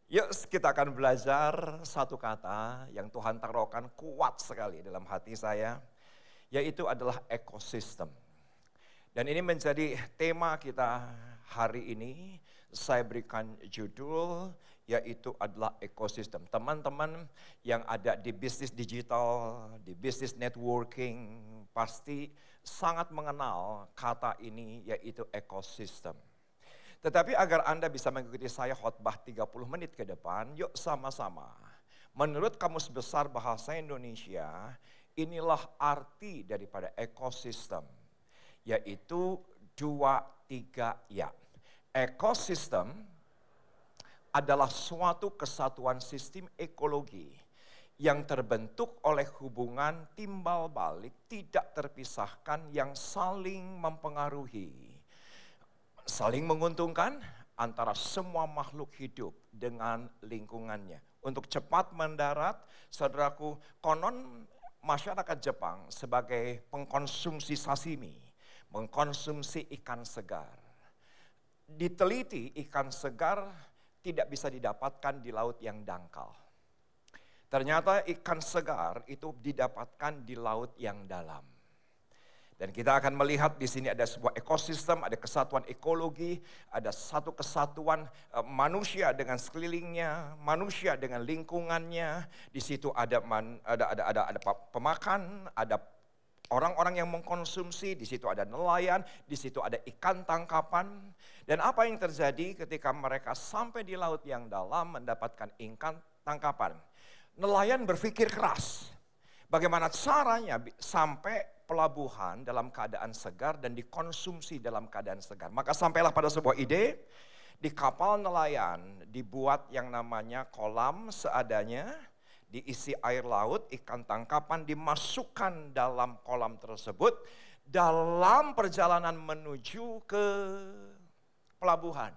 Yuk kita akan belajar satu kata yang Tuhan taruhkan kuat sekali dalam hati saya. Yaitu adalah ekosistem. Dan ini menjadi tema kita hari ini. Saya berikan judul yaitu adalah ekosistem. Teman-teman yang ada di bisnis digital, di bisnis networking pasti sangat mengenal kata ini yaitu ekosistem. Tetapi agar Anda bisa mengikuti saya khotbah 30 menit ke depan, yuk sama-sama. Menurut Kamus Besar Bahasa Indonesia, inilah arti daripada ekosistem, yaitu 2-3 ya. Ekosistem adalah suatu kesatuan sistem ekologi yang terbentuk oleh hubungan timbal balik tidak terpisahkan yang saling mempengaruhi. Saling menguntungkan antara semua makhluk hidup dengan lingkungannya. Untuk cepat mendarat, saudaraku, konon masyarakat Jepang sebagai pengkonsumsi sashimi, mengkonsumsi ikan segar. Diteliti ikan segar tidak bisa didapatkan di laut yang dangkal. Ternyata ikan segar itu didapatkan di laut yang dalam. Dan kita akan melihat di sini ada sebuah ekosistem, ada kesatuan ekologi, ada satu kesatuan manusia dengan sekelilingnya, manusia dengan lingkungannya. Di situ ada pemakan, ada orang-orang yang mengkonsumsi, di situ ada nelayan, di situ ada ikan tangkapan. Dan apa yang terjadi ketika mereka sampai di laut yang dalam mendapatkan ikan tangkapan? Nelayan berpikir keras. Bagaimana caranya sampai pelabuhan dalam keadaan segar dan dikonsumsi dalam keadaan segar. Maka sampailah pada sebuah ide, di kapal nelayan dibuat yang namanya kolam seadanya, diisi air laut, ikan tangkapan dimasukkan dalam kolam tersebut. Dalam perjalanan menuju ke pelabuhan,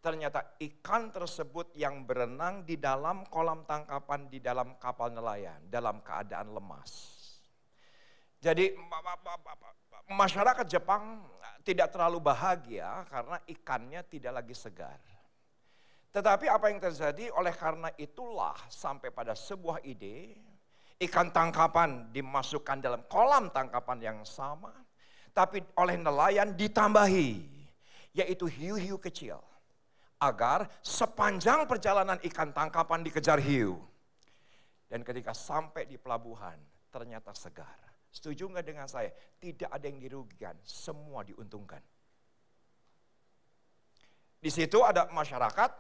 ternyata ikan tersebut yang berenang di dalam kolam tangkapan di dalam kapal nelayan dalam keadaan lemas. Jadi masyarakat Jepang tidak terlalu bahagia karena ikannya tidak lagi segar. Tetapi apa yang terjadi oleh karena itulah sampai pada sebuah ide, ikan tangkapan dimasukkan dalam kolam tangkapan yang sama, tapi oleh nelayan ditambahi, yaitu hiu-hiu kecil. Agar sepanjang perjalanan ikan tangkapan dikejar hiu. Dan ketika sampai di pelabuhan ternyata segar. Setuju nggak dengan saya? Tidak ada yang dirugikan, semua diuntungkan. Di situ ada masyarakat,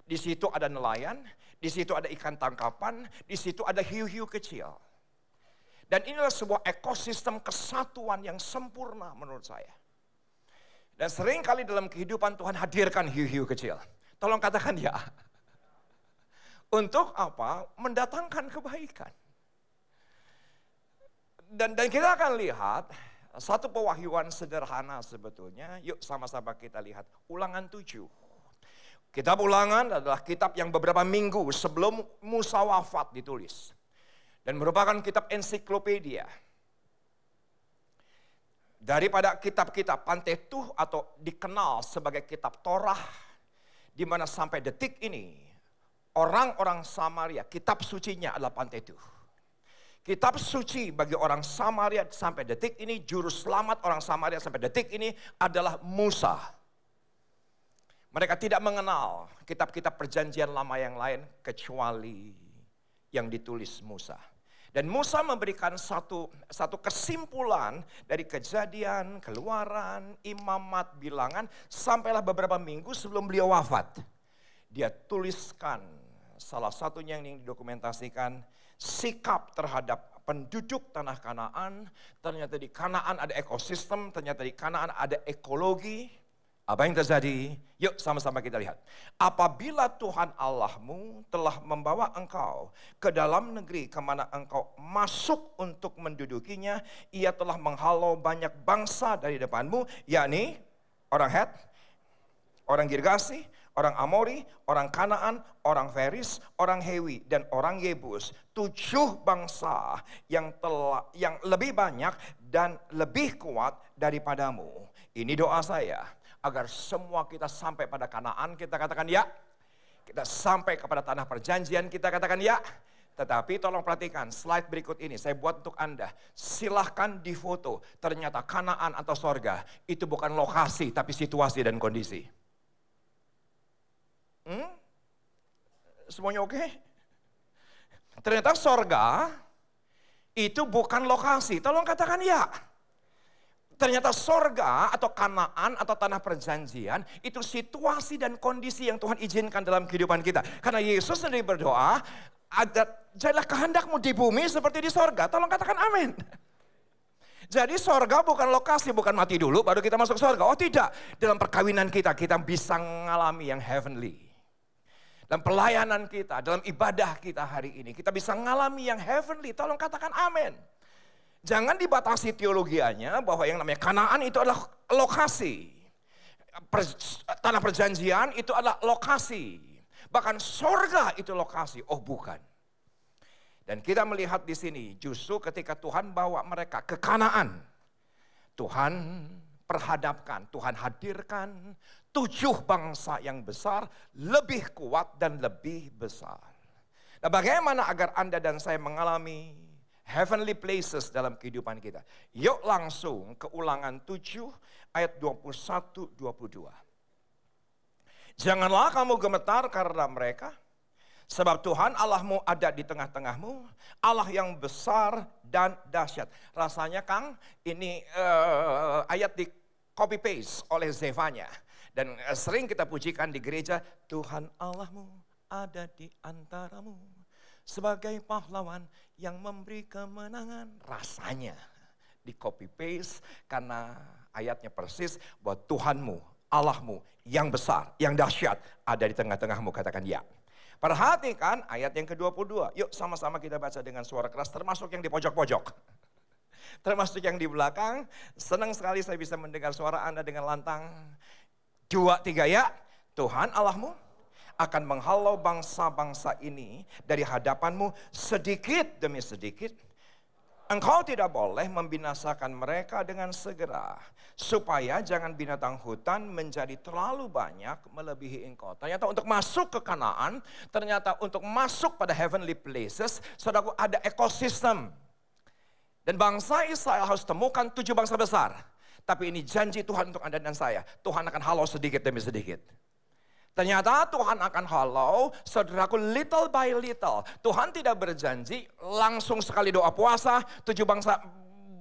di situ ada nelayan, di situ ada ikan tangkapan, di situ ada hiu-hiu kecil. Dan inilah sebuah ekosistem kesatuan yang sempurna menurut saya. Dan sering kali dalam kehidupan Tuhan hadirkan hiu-hiu kecil. Tolong katakan ya. Untuk apa? Mendatangkan kebaikan. Dan kita akan lihat satu pewahyuan sederhana sebetulnya. Yuk sama-sama kita lihat. Ulangan 7. Kitab Ulangan adalah kitab yang beberapa minggu sebelum Musa wafat ditulis. Dan merupakan kitab ensiklopedia. Daripada kitab-kitab Pentateuch atau dikenal sebagai kitab Torah, di mana sampai detik ini orang-orang Samaria, kitab sucinya adalah Pentateuch. Kitab suci bagi orang Samaria sampai detik ini, juru selamat orang Samaria sampai detik ini adalah Musa. Mereka tidak mengenal kitab-kitab perjanjian lama yang lain kecuali yang ditulis Musa. Dan Musa memberikan satu kesimpulan dari Kejadian, Keluaran, Imamat, Bilangan, sampailah beberapa minggu sebelum beliau wafat. Dia tuliskan salah satunya yang didokumentasikan, sikap terhadap penduduk tanah Kanaan. Ternyata di Kanaan ada ekosistem, ternyata di Kanaan ada ekologi. Apa yang terjadi? Yuk sama-sama kita lihat. Apabila Tuhan Allahmu telah membawa engkau ke dalam negeri kemana engkau masuk untuk mendudukinya, ia telah menghalau banyak bangsa dari depanmu, yakni orang Het, orang Girgasi, orang Amori, orang Kanaan, orang Feris, orang Hewi, dan orang Yebus. 7 bangsa yang lebih banyak dan lebih kuat daripadamu. Ini doa saya. Agar semua kita sampai pada Kanaan, kita katakan ya. Kita sampai kepada tanah perjanjian, kita katakan ya. Tetapi tolong perhatikan slide berikut ini, saya buat untuk Anda. Silahkan difoto, ternyata Kanaan atau sorga itu bukan lokasi tapi situasi dan kondisi. Semuanya oke? Ternyata sorga itu bukan lokasi, tolong katakan ya. Ternyata sorga atau Kanaan atau tanah perjanjian itu situasi dan kondisi yang Tuhan izinkan dalam kehidupan kita. Karena Yesus sendiri berdoa, jadilah kehendakmu di bumi seperti di sorga. Tolong katakan amin. Jadi sorga bukan lokasi, bukan mati dulu baru kita masuk sorga. Oh tidak, dalam perkawinan kita bisa mengalami yang heavenly. Dalam pelayanan kita, dalam ibadah kita hari ini, kita bisa mengalami yang heavenly. Tolong katakan amin. Jangan dibatasi teologianya bahwa yang namanya Kanaan itu adalah lokasi. Tanah perjanjian itu adalah lokasi. Bahkan sorga itu lokasi. Oh bukan. Dan kita melihat di sini justru ketika Tuhan bawa mereka ke Kanaan. Tuhan perhadapkan, Tuhan hadirkan 7 bangsa yang besar, lebih kuat dan lebih besar. Nah bagaimana agar Anda dan saya mengalami heavenly places dalam kehidupan kita? Yuk langsung ke Ulangan 7 ayat 21-22. Janganlah kamu gemetar karena mereka, sebab Tuhan Allahmu ada di tengah-tengahmu, Allah yang besar dan dahsyat. Rasanya Kang, ini ayat di copy paste oleh Zefanya. Dan sering kita pujikan di gereja, Tuhan Allahmu ada di antaramu, sebagai pahlawan yang memberi kemenangan. Rasanya di copy paste karena ayatnya persis bahwa Tuhanmu, Allahmu yang besar, yang dahsyat ada di tengah-tengahmu, katakan ya. Perhatikan ayat yang ke-22. Yuk sama-sama kita baca dengan suara keras, termasuk yang di pojok-pojok. Termasuk yang di belakang. Senang sekali saya bisa mendengar suara Anda dengan lantang. 2, 3 ya. Tuhan Allahmu akan menghalau bangsa-bangsa ini dari hadapanmu sedikit demi sedikit. Engkau tidak boleh membinasakan mereka dengan segera, supaya jangan binatang hutan menjadi terlalu banyak melebihi engkau. Ternyata untuk masuk ke Kanaan, ternyata untuk masuk pada heavenly places, saudaraku, ada ekosistem. Dan bangsa Israel harus temukan 7 bangsa besar. Tapi ini janji Tuhan untuk Anda dan saya. Tuhan akan halau sedikit demi sedikit. Ternyata Tuhan akan halau, saudaraku, little by little. Tuhan tidak berjanji langsung sekali doa puasa, 7 bangsa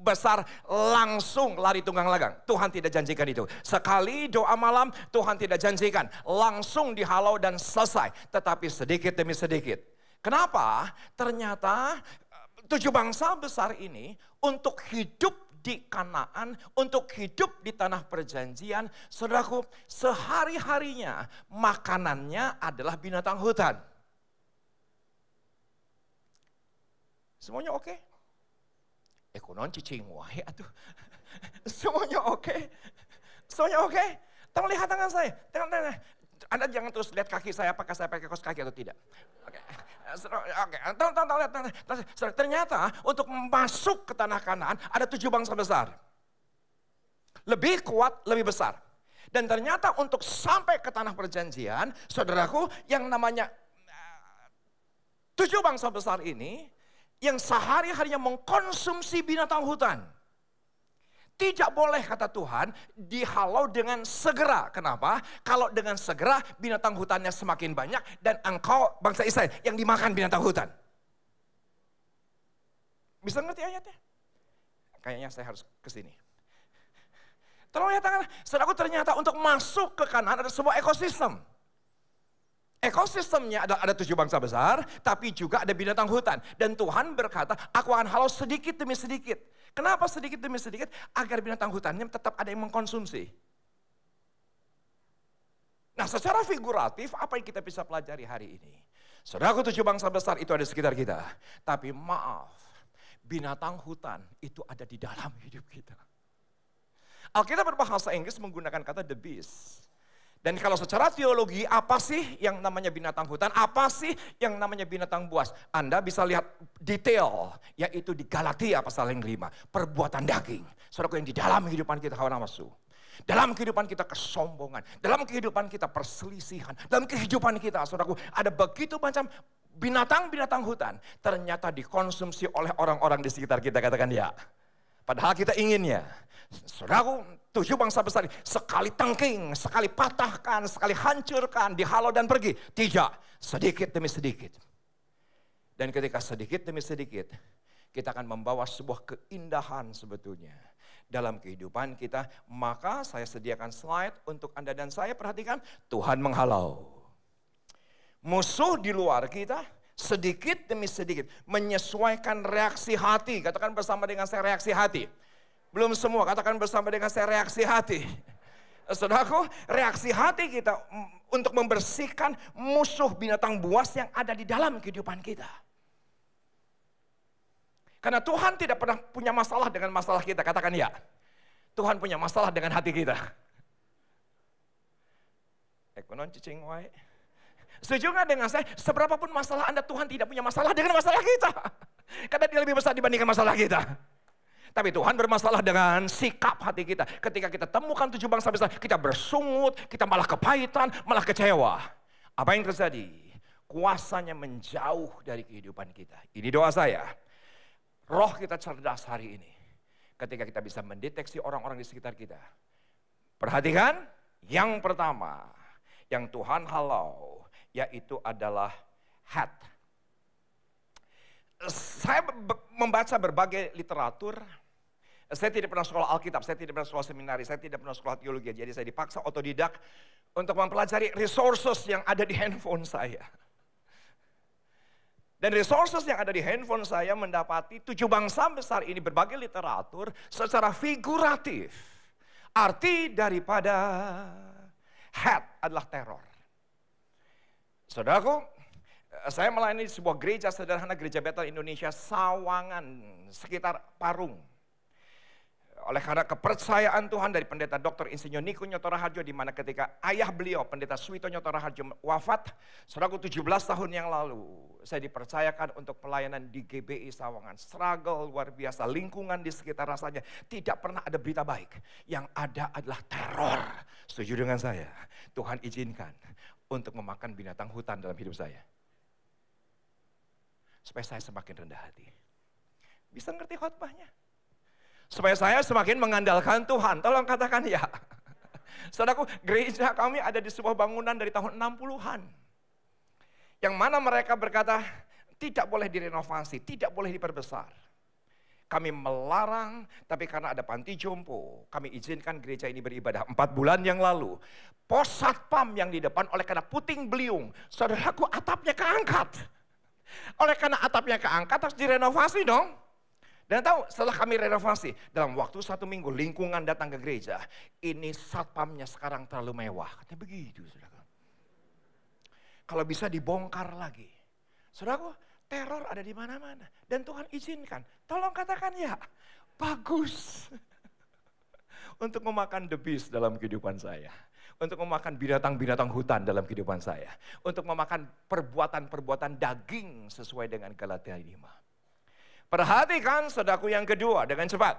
besar langsung lari tunggang langgang. Tuhan tidak janjikan itu. Sekali doa malam, Tuhan tidak janjikan langsung dihalau dan selesai. Tetapi sedikit demi sedikit. Kenapa? Ternyata 7 bangsa besar ini untuk hidup di Kanaan, untuk hidup di tanah perjanjian, saudaraku, sehari-harinya makanannya adalah binatang hutan. Semuanya oke? Ekonon cicing wae atuh. Semuanya oke? Semuanya oke? Tolong lihat tangan saya. Anda jangan terus lihat kaki saya, apakah saya pakai kaos kaki atau tidak. Oke. Ternyata untuk masuk ke tanah Kanaan ada 7 bangsa besar. Lebih kuat, lebih besar. Dan ternyata untuk sampai ke tanah perjanjian, saudaraku, yang namanya 7 bangsa besar ini, yang sehari-harinya mengkonsumsi binatang hutan. Tidak boleh, kata Tuhan, dihalau dengan segera. Kenapa? Kalau dengan segera binatang hutannya semakin banyak dan engkau bangsa Israel yang dimakan binatang hutan. Bisa ngerti ayatnya? Kayaknya saya harus ke sini. Tolong lihat tangan. Saudaraku, ternyata untuk masuk ke Kanaan ada sebuah ekosistem. Ekosistemnya ada 7 bangsa besar, tapi juga ada binatang hutan. Dan Tuhan berkata, aku akan halau sedikit demi sedikit. Kenapa sedikit demi sedikit? Agar binatang hutannya tetap ada yang mengkonsumsi. Nah, secara figuratif, apa yang kita bisa pelajari hari ini? Saudaraku, 7 bangsa besar itu ada di sekitar kita. Tapi maaf, binatang hutan itu ada di dalam hidup kita. Alkitab berbahasa Inggris menggunakan kata the beast. Dan kalau secara teologi, apa sih yang namanya binatang hutan? Apa sih yang namanya binatang buas? Anda bisa lihat detail, yaitu di Galatia pasal yang 5. Perbuatan daging. Saudaraku, yang di dalam kehidupan kita, kawan nafsu. Dalam kehidupan kita kesombongan, dalam kehidupan kita perselisihan, dalam kehidupan kita, saudaraku, ada begitu macam binatang-binatang hutan ternyata dikonsumsi oleh orang-orang di sekitar kita, katakan ya. Padahal kita inginnya. Saudaraku, 7 bangsa besar sekali tengking, sekali patahkan, sekali hancurkan, dihalau dan pergi. Tidak, sedikit demi sedikit. Dan ketika sedikit demi sedikit, kita akan membawa sebuah keindahan sebetulnya dalam kehidupan kita. Maka saya sediakan slide untuk Anda dan saya, perhatikan, Tuhan menghalau. Musuh di luar kita, sedikit demi sedikit menyesuaikan reaksi hati. Katakan bersama dengan saya, reaksi hati. Belum semua, katakan bersama dengan saya, reaksi hati. Saudaraku, reaksi hati kita untuk membersihkan musuh binatang buas yang ada di dalam kehidupan kita. Karena Tuhan tidak pernah punya masalah dengan masalah kita, katakan ya. Tuhan punya masalah dengan hati kita. Ekonon cicing wae. Setuju nggak dengan saya? Seberapapun masalah Anda, Tuhan tidak punya masalah dengan masalah kita. Karena dia lebih besar dibandingkan masalah kita. Tapi Tuhan bermasalah dengan sikap hati kita. Ketika kita temukan 7 bangsa besar, kita bersungut, kita malah kepahitan, malah kecewa. Apa yang terjadi? Kuasanya menjauh dari kehidupan kita. Ini doa saya. Roh kita cerdas hari ini. Ketika kita bisa mendeteksi orang-orang di sekitar kita. Perhatikan, yang pertama, yang Tuhan halau, yaitu adalah hat. Saya membaca berbagai literatur. Saya tidak pernah sekolah Alkitab, saya tidak pernah sekolah seminari, saya tidak pernah sekolah teologi. Jadi saya dipaksa otodidak untuk mempelajari resources yang ada di handphone saya. Dan resources yang ada di handphone saya mendapati 7 bangsa besar ini berbagai literatur secara figuratif. Arti daripada hat adalah teror. Saudaraku, saya melayani sebuah gereja sederhana, Gereja Betel Indonesia Sawangan, sekitar Parung. Oleh karena kepercayaan Tuhan dari pendeta Dr. Insinyur Niko Nyoto Raharjo, di mana ketika ayah beliau, pendeta Suwito Nyoto Raharjo wafat, saudaraku 17 tahun yang lalu, saya dipercayakan untuk pelayanan di GBI Sawangan. Struggle luar biasa, lingkungan di sekitar rasanya tidak pernah ada berita baik. Yang ada adalah teror. Setuju dengan saya? Tuhan izinkan untuk memakan binatang hutan dalam hidup saya. Supaya saya semakin rendah hati. Bisa ngerti khotbahnya? Supaya saya semakin mengandalkan Tuhan. Tolong katakan ya. Saudaraku, gereja kami ada di sebuah bangunan dari tahun 60-an. Yang mana mereka berkata, tidak boleh direnovasi, tidak boleh diperbesar. Kami melarang, tapi karena ada panti jompo, kami izinkan gereja ini beribadah 4 bulan yang lalu. Pos satpam yang di depan oleh karena puting beliung, saudaraku, atapnya keangkat. Oleh karena atapnya keangkat harus direnovasi dong. Dan tahu, setelah kami renovasi, dalam waktu 1 minggu lingkungan datang ke gereja, ini satpamnya sekarang terlalu mewah. Katanya begitu, saudara. Kalau bisa dibongkar lagi. Saudaraku, teror ada di mana-mana. Dan Tuhan izinkan. Tolong katakan ya, bagus. Untuk memakan the beast dalam kehidupan saya. Untuk memakan binatang-binatang hutan dalam kehidupan saya. Untuk memakan perbuatan-perbuatan daging sesuai dengan Galatia 5. Perhatikan saudaraku yang kedua dengan cepat.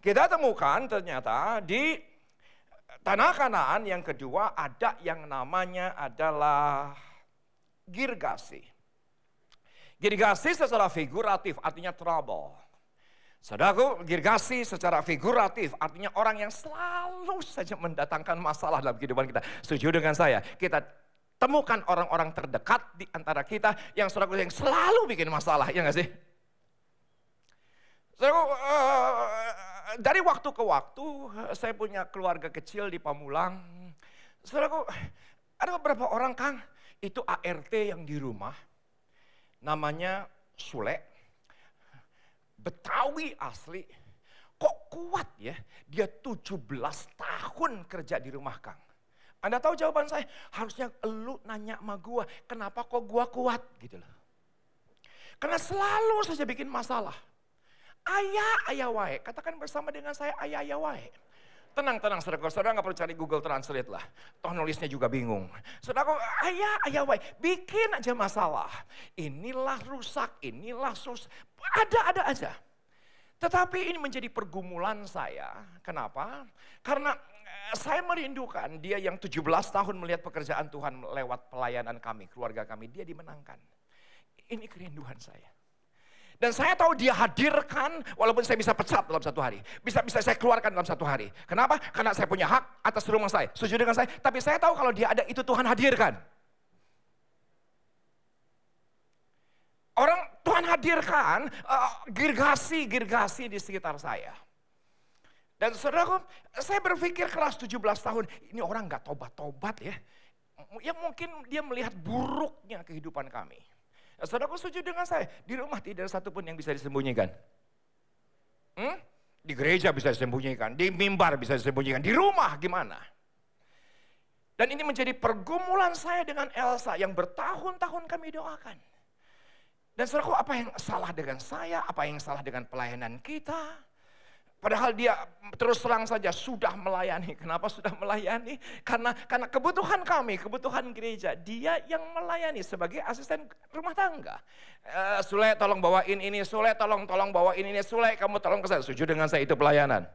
Kita temukan ternyata di tanah Kanaan yang kedua ada yang namanya adalah Girgasi. Girgasi secara figuratif artinya trouble. Saudaraku, Girgasi secara figuratif artinya orang yang selalu saja mendatangkan masalah dalam kehidupan kita. Setuju dengan saya? Kita temukan orang-orang terdekat di antara kita yang saudaraku yang selalu bikin masalah, ya nggak sih? Dari waktu ke waktu, saya punya keluarga kecil di Pamulang. Saudaraku, ada beberapa orang, Kang, itu ART yang di rumah, namanya Sule, Betawi asli, kok kuat ya, dia 17 tahun kerja di rumah, Kang. Anda tahu jawaban saya? Harusnya elu nanya sama gua, kenapa kok gua kuat gitu loh. Karena selalu saja bikin masalah. Ayah wae, katakan bersama dengan saya ayah wae. Tenang saudara nggak perlu cari Google Translate lah. Toh nulisnya juga bingung. Saudara, ayah wae, bikin aja masalah. Inilah rusak, inilah ada aja. Tetapi ini menjadi pergumulan saya. Kenapa? Karena Saya merindukan dia yang 17 tahun melihat pekerjaan Tuhan lewat pelayanan kami, keluarga kami, dia dimenangkan. Ini kerinduan saya. Dan saya tahu dia hadirkan walaupun saya bisa pecat dalam satu hari. Bisa saya keluarkan dalam satu hari. Kenapa? Karena saya punya hak atas rumah saya. Setuju dengan saya? Tapi saya tahu kalau dia ada itu Tuhan hadirkan. Orang Tuhan hadirkan gergasi di sekitar saya. Dan saudaraku, saya berpikir kelas 17 tahun, ini orang gak tobat-tobat ya. Ya mungkin dia melihat buruknya kehidupan kami. Saudaraku setuju dengan saya, di rumah tidak ada satupun yang bisa disembunyikan. Di gereja bisa disembunyikan, di mimbar bisa disembunyikan, di rumah gimana? Dan ini menjadi pergumulan saya dengan Elsa yang bertahun-tahun kami doakan. Dan saudaraku, apa yang salah dengan saya, apa yang salah dengan pelayanan kita? Padahal dia terus terang saja sudah melayani. Kenapa sudah melayani? Karena kebutuhan kami, kebutuhan gereja. Dia yang melayani sebagai asisten rumah tangga. Sule tolong bawain ini, Sule tolong bawain ini, Sule kamu tolong ke saya. Setuju dengan saya itu pelayanan.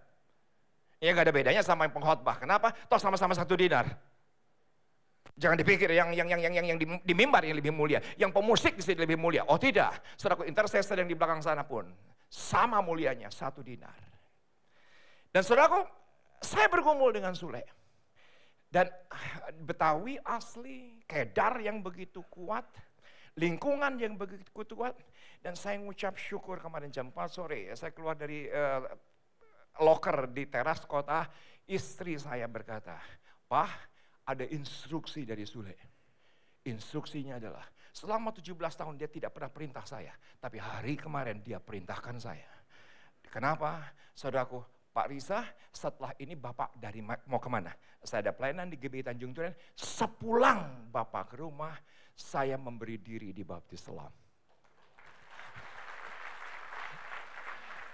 Ya gak ada bedanya sama yang pengkhotbah. Kenapa? Toh sama-sama 1 dinar. Jangan dipikir yang di mimbar yang lebih mulia. Yang pemusik di sini lebih mulia. Oh tidak. Saudaraku, intercessor yang di belakang sana pun sama mulianya 1 dinar. Dan saudaraku, saya bergumul dengan Sule. Dan Betawi asli, Kedar yang begitu kuat, lingkungan yang begitu kuat. Dan saya mengucap syukur kemarin jam 4 sore, saya keluar dari loker di teras kota, istri saya berkata, "Pak, ada instruksi dari Sule." Instruksinya adalah, selama 17 tahun dia tidak pernah perintah saya. Tapi hari kemarin dia perintahkan saya. Kenapa? Saudaraku, Pak Risa, setelah ini Bapak mau kemana? Saya ada pelayanan di GBI Tanjung Duren. Sepulang Bapak ke rumah, saya memberi diri di baptis selam.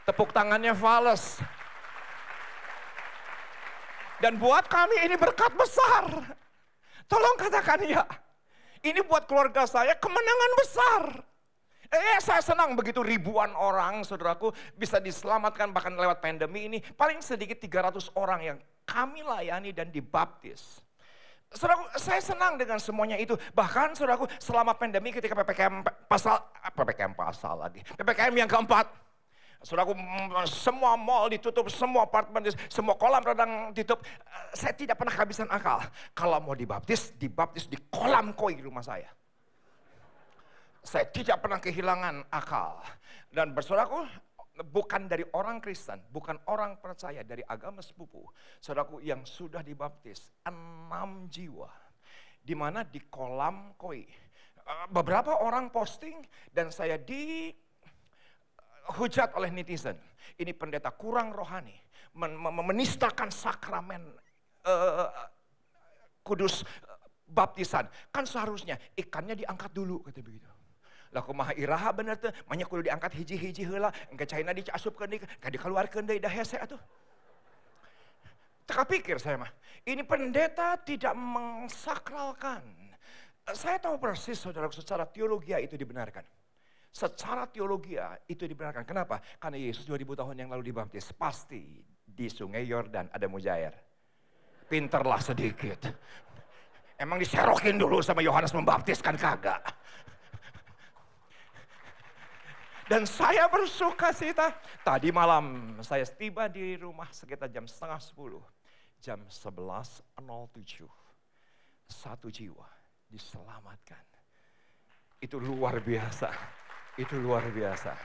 Tepuk tangannya fales. Dan buat kami ini berkat besar. Tolong katakan ya. Ini buat keluarga saya kemenangan besar. Saya senang begitu ribuan orang, saudaraku, bisa diselamatkan bahkan lewat pandemi ini. Paling sedikit 300 orang yang kami layani dan dibaptis. Saudaraku, saya senang dengan semuanya itu. Bahkan saudaraku, selama pandemi ketika PPKM yang keempat. Saudaraku, semua mall ditutup, semua apartemen, semua kolam renang ditutup. Saya tidak pernah kehabisan akal. Kalau mau dibaptis di kolam koi di rumah saya. Saya tidak pernah kehilangan akal. Dan bersaudaraku, bukan dari orang Kristen, bukan orang percaya, dari agama sepupu. Saudaraku yang sudah dibaptis, 6 jiwa. Di mana di kolam koi. Beberapa orang posting dan saya dihujat oleh netizen. Ini pendeta kurang rohani. Menistakan sakramen kudus baptisan. Kan seharusnya ikannya diangkat dulu, kata begitu. Lah kumaha iraha bener teh, manya kudu diangkat hiji-hiji heula, engke caina diasupkeun deui, ka dikeluarkeun deui dah hese atuh. Teka pikir saya mah, ini pendeta tidak mensakralkan. Saya tahu persis saudara, secara teologia itu dibenarkan. Secara teologia itu dibenarkan. Kenapa? Karena Yesus 2000 tahun yang lalu dibaptis, pasti di sungai Yordan ada mujair. Pinterlah sedikit. Emang diserokin dulu sama Yohanes membaptiskan kagak. Dan saya bersuka cita. Tadi malam saya tiba di rumah sekitar jam 9:30. Jam 11:07. 1 jiwa diselamatkan. Itu luar biasa. Itu luar biasa.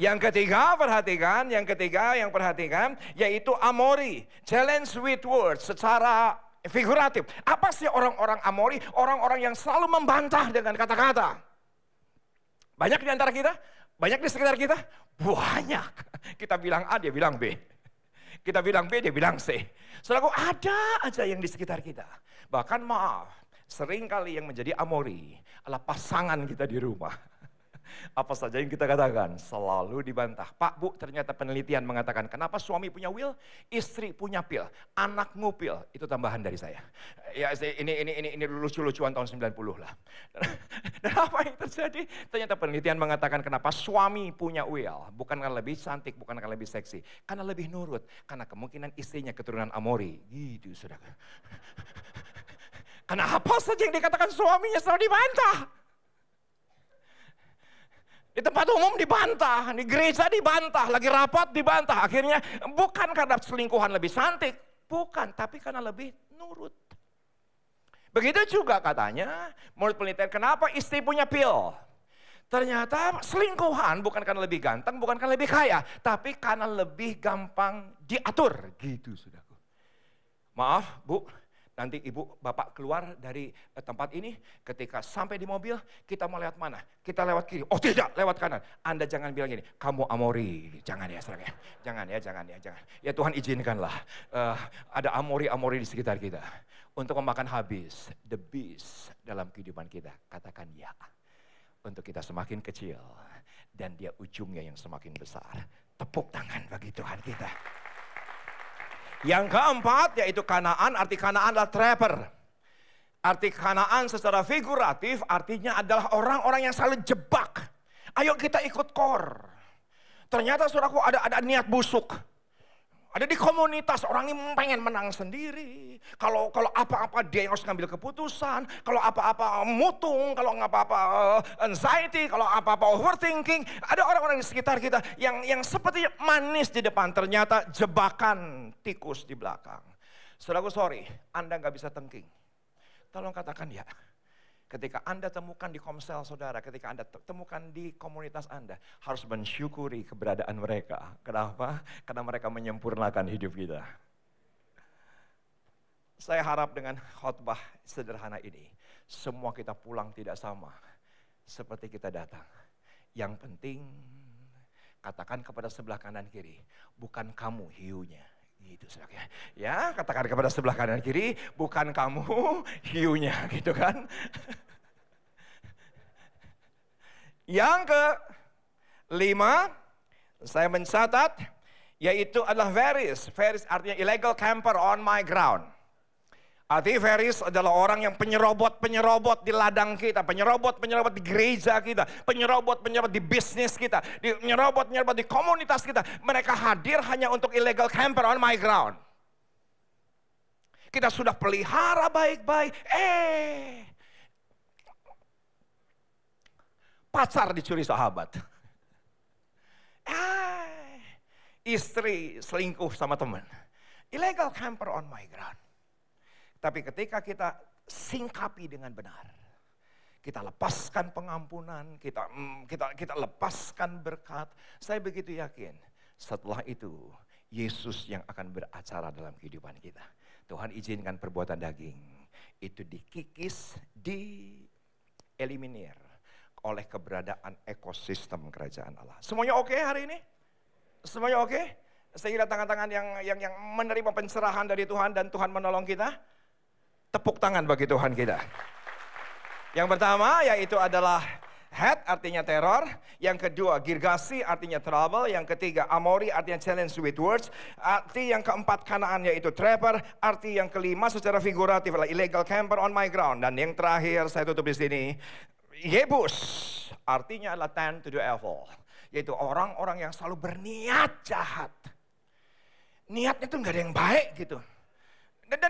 Yang ketiga perhatikan, yaitu Amori. Challenge with words secara figuratif. Apa sih orang-orang Amori? Orang-orang yang selalu membantah dengan kata-kata. Banyak di antara kita? Banyak di sekitar kita? Banyak. Kita bilang A, dia bilang B. Kita bilang B, dia bilang C. Saudaraku, ada aja yang di sekitar kita. Bahkan maaf, sering kali yang menjadi Amori adalah pasangan kita di rumah. Apa saja yang kita katakan selalu dibantah. Pak, Bu, ternyata penelitian mengatakan kenapa suami punya will, istri punya pil, anak ngupil. Itu tambahan dari saya. Ya, ini lucu-lucuan tahun 90 lah. Dan apa yang terjadi? Ternyata penelitian mengatakan kenapa suami punya will, bukan karena lebih cantik, bukan karena lebih seksi, karena lebih nurut, karena kemungkinan istrinya keturunan Amori. Gitu, saudara. Karena apa saja yang dikatakan suaminya selalu dibantah. Di tempat umum dibantah, di gereja dibantah, lagi rapat dibantah. Akhirnya bukan karena selingkuhan lebih cantik, bukan, tapi karena lebih nurut. Begitu juga katanya, menurut penelitian, kenapa istri punya pil? Ternyata selingkuhan bukan karena lebih ganteng, bukan karena lebih kaya, tapi karena lebih gampang diatur. Gitu, saudaraku. Maaf, Bu. Nanti ibu, bapak keluar dari tempat ini, ketika sampai di mobil, kita mau lewat mana? Kita lewat kiri. Oh tidak, lewat kanan. Anda jangan bilang gini, kamu Amori. Jangan ya, saudara. Jangan. Ya Tuhan izinkanlah. Ada Amori di sekitar kita. Untuk memakan habis, the beast dalam kehidupan kita. Katakan ya. Untuk kita semakin kecil, dan dia ujungnya yang semakin besar. Tepuk tangan bagi Tuhan kita. Yang keempat yaitu Kanaan, arti Kanaan adalah trapper. Arti Kanaan secara figuratif artinya adalah orang-orang yang selalu jebak. Ayo kita ikut kor. Ternyata saudaraku ada niat busuk. Ada di komunitas orang ini pengen menang sendiri. Kalau apa-apa dia yang harus ngambil keputusan. Kalau apa-apa mutung, kalau apa-apa anxiety, kalau apa-apa overthinking. Ada orang-orang di sekitar kita yang seperti manis di depan, ternyata jebakan tikus di belakang. Saudaraku, sorry, Anda nggak bisa tengking. Tolong katakan ya. Ketika Anda temukan di komsel saudara, ketika Anda temukan di komunitas Anda, harus mensyukuri keberadaan mereka. Kenapa? Karena mereka menyempurnakan hidup kita. Saya harap dengan khotbah sederhana ini, semua kita pulang tidak sama seperti kita datang. Yang penting, katakan kepada sebelah kanan kiri, bukan kamu hiunya. Gitu, saudara. Ya, katakan kepada sebelah kanan kiri, bukan kamu hiunya, gitu kan. Yang kelima, saya mencatat, yaitu adalah Veris. Veris artinya illegal camper on my ground. Arti Veris adalah orang yang penyerobot di ladang kita, penyerobot di gereja kita, penyerobot di bisnis kita, penyerobot di komunitas kita. Mereka hadir hanya untuk illegal camper on my ground. Kita sudah pelihara baik-baik, pacar dicuri sahabat. Istri selingkuh sama teman. Illegal camper on my ground. Tapi ketika kita singkapi dengan benar, kita lepaskan pengampunan, kita lepaskan berkat, saya begitu yakin setelah itu Yesus yang akan beracara dalam kehidupan kita. Tuhan izinkan perbuatan daging itu dikikis, dieliminir oleh keberadaan ekosistem kerajaan Allah. Semuanya oke hari ini? Semuanya oke? Saya kira tangan-tangan yang menerima pencerahan dari Tuhan dan Tuhan menolong kita. Tepuk tangan bagi Tuhan kita. Yang pertama yaitu adalah head artinya teror. Yang kedua Girgasi artinya trouble. Yang ketiga Amori artinya challenge with words. Arti yang keempat Kanaan yaitu trapper. Arti yang kelima secara figuratif adalah illegal camper on my ground. Dan yang terakhir saya tutup di sini. Yebus artinya adalah tend to do evil. Yaitu orang-orang yang selalu berniat jahat. Niatnya tuh gak ada yang baik gitu. Dan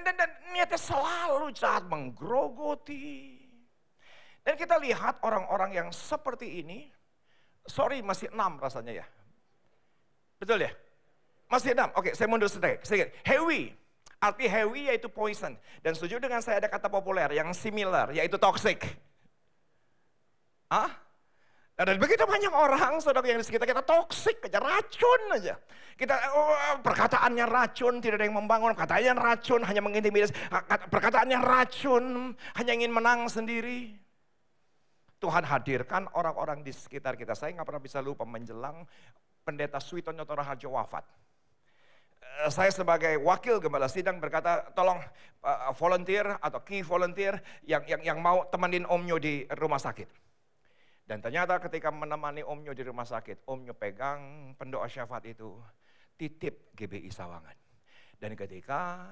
niatnya selalu jahat, menggerogoti. Dan kita lihat orang-orang yang seperti ini, sorry masih 6 rasanya ya. Betul ya? Masih 6, oke saya mundur sedikit. Heavy, arti heavy yaitu poison. Dan setuju dengan saya ada kata populer yang similar, yaitu toxic. Dan begitu banyak orang, saudara yang di sekitar kita toksik aja, racun aja. Kita perkataannya racun, tidak ada yang membangun. Perkataannya racun, hanya mengintimidasi. Perkataannya racun, hanya ingin menang sendiri. Tuhan hadirkan orang-orang di sekitar kita. Saya nggak pernah bisa lupa menjelang Pendeta Suitono Raharjo wafat. Saya sebagai wakil gembala sidang berkata, tolong volunteer atau key volunteer yang mau temenin Om Nyo di rumah sakit. Dan ternyata ketika menemani Om Nyo di rumah sakit, Om Nyo pegang pendoa syafaat itu, titip GBI Sawangan. Dan ketika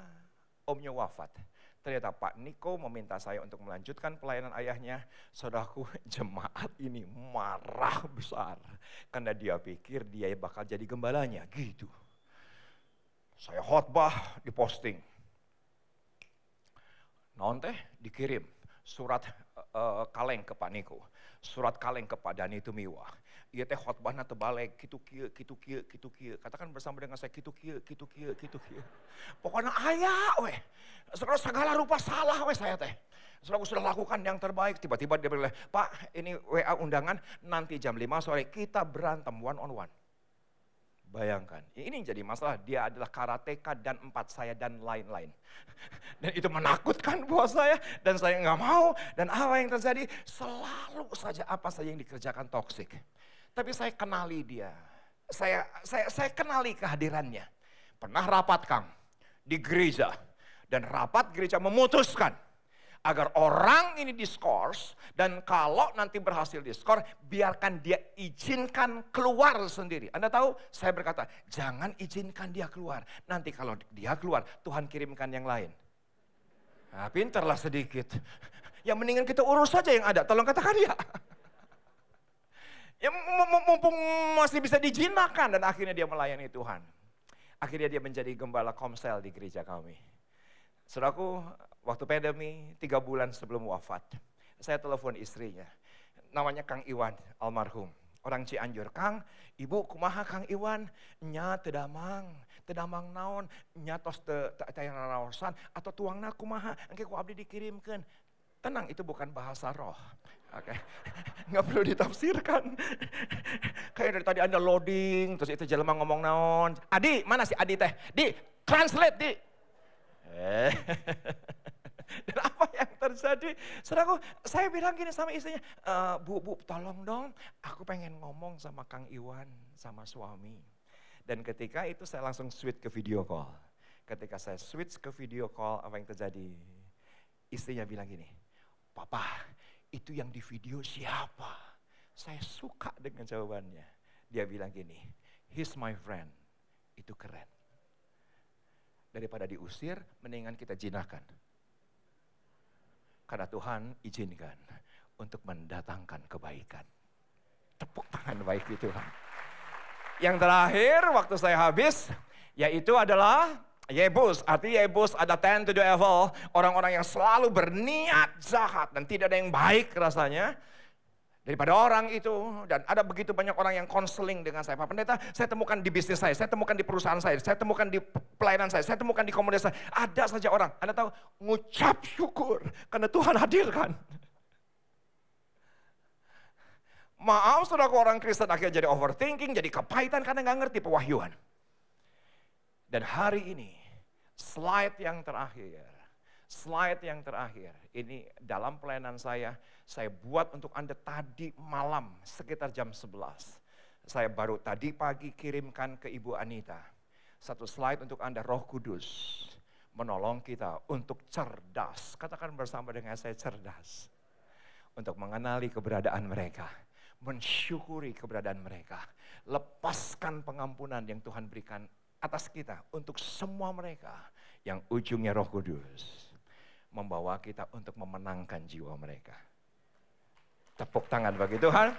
Om Nyo wafat, ternyata Pak Niko meminta saya untuk melanjutkan pelayanan ayahnya. Saudaraku, jemaat ini marah besar. Karena dia pikir dia bakal jadi gembalanya, gitu. Saya khotbah, diposting. Naon teh dikirim surat kaleng ke Pak Niko, surat kaleng ke Pak Dani Tumiwa. Ieu teh khotbahna teu balik kitu kieu. Katakan bersama dengan saya kitu kieu. Pokoknya aya we. Segala rupa salah we saya teh. Saudara sudah lakukan yang terbaik, tiba-tiba dia bilang, "Pak, ini WA undangan nanti jam 5 sore kita berantem one on one." Bayangkan, ini jadi masalah, dia adalah karateka dan 4 saya dan lain-lain. Dan itu menakutkan buat saya, dan saya nggak mau. Dan apa yang terjadi, selalu saja apa saja yang dikerjakan toksik. Tapi saya kenali dia, saya kenali kehadirannya. Pernah rapat Kang, di gereja. Dan rapat gereja memutuskan, agar orang ini diskors, dan kalau nanti berhasil diskors, biarkan dia izinkan keluar sendiri. Anda tahu, saya berkata, jangan izinkan dia keluar. Nanti kalau dia keluar, Tuhan kirimkan yang lain. Nah, pinterlah sedikit. Ya mendingan kita urus saja yang ada, tolong katakan dia. Ya mumpung masih bisa dijinakan, dan akhirnya dia melayani Tuhan. Akhirnya dia menjadi gembala komsel di gereja kami. Saudaraku, waktu pandemi 3 bulan sebelum wafat, saya telepon istrinya. Namanya Kang Iwan, almarhum. Orang Cianjur. "Kang, ibu kumaha Kang Iwan?" "Nya tedamang naon, nya tos teu raosan atau tuangna kumaha, engke ku abdi dikirimkeun." Tenang, itu bukan bahasa roh. Oke. Nggak perlu ditafsirkan. Kayak dari tadi Anda loading, terus itu jelema ngomong naon. "Adi, mana si Adi teh? Di, translate, Di." Dan apa yang terjadi? Saudaraku, saya bilang gini sama istrinya, Bu, tolong dong, aku pengen ngomong sama Kang Iwan, sama suami. Dan ketika itu saya langsung switch ke video call. Ketika saya switch ke video call, apa yang terjadi? Istrinya bilang gini, "Papa, itu yang di video siapa?" Saya suka dengan jawabannya. Dia bilang gini, "He's my friend." Itu keren. Daripada diusir, mendingan kita jinahkan. Karena Tuhan izinkan untuk mendatangkan kebaikan. Tepuk tangan baik di Tuhan. Yang terakhir, waktu saya habis, yaitu adalah Yebus. Artinya Yebus ada 10 to the evil. Orang-orang yang selalu berniat jahat dan tidak ada yang baik rasanya. Daripada orang itu, dan ada begitu banyak orang yang konseling dengan saya. "Pak Pendeta, saya temukan di bisnis saya temukan di perusahaan saya temukan di pelayanan saya temukan di komunitas saya." Ada saja orang, Anda tahu, ngucap syukur karena Tuhan hadirkan. Maaf saudara, orang Kristen akhirnya jadi overthinking, jadi kepahitan karena nggak ngerti pewahyuan. Dan hari ini, slide yang terakhir, ini dalam pelayanan saya buat untuk Anda tadi malam sekitar jam 11. Saya baru tadi pagi kirimkan ke Ibu Anita. Satu slide untuk Anda, Roh Kudus menolong kita untuk cerdas. Katakan bersama dengan saya, cerdas. Untuk mengenali keberadaan mereka, mensyukuri keberadaan mereka. Lepaskan pengampunan yang Tuhan berikan atas kita untuk semua mereka. Yang ujungnya Roh Kudus membawa kita untuk memenangkan jiwa mereka. Tepuk tangan bagi Tuhan.